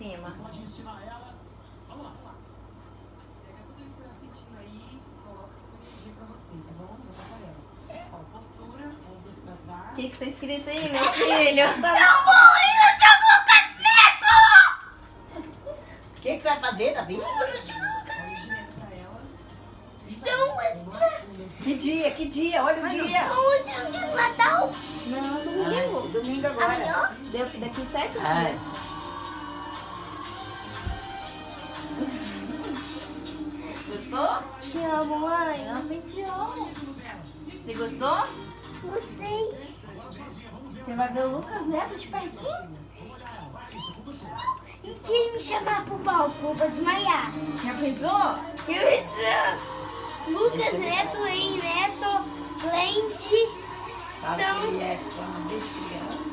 cima. Pode ensinar ela. Vamos lá. Pega tudo isso que você tá sentindo aí e coloca com energia pra você, tá bom? No taparela. Ó, postura, ombros pra trás. O que tá escrito aí, meu filho? Eu vou ir no Tio Lucas Neto! O que você vai fazer, Davi? Eu vou no Tio Lucas. Olha o ginete pra ela. São extra. Que dia? Que dia? Olha o dia. Onde é o dia do Natal? Não, domingo. Domingo agora. Amanhã? Daqui 7 Ai. dias. Gostou? Te amo, mãe. Eu também te amo. Você gostou? Gostei. Você vai ver o Lucas Neto de pertinho? E se ele me chamar pro palco, eu vou desmaiar. Já pensou? Lucas Neto, Rei Neto, Lendi, Fala são... que é quando criança.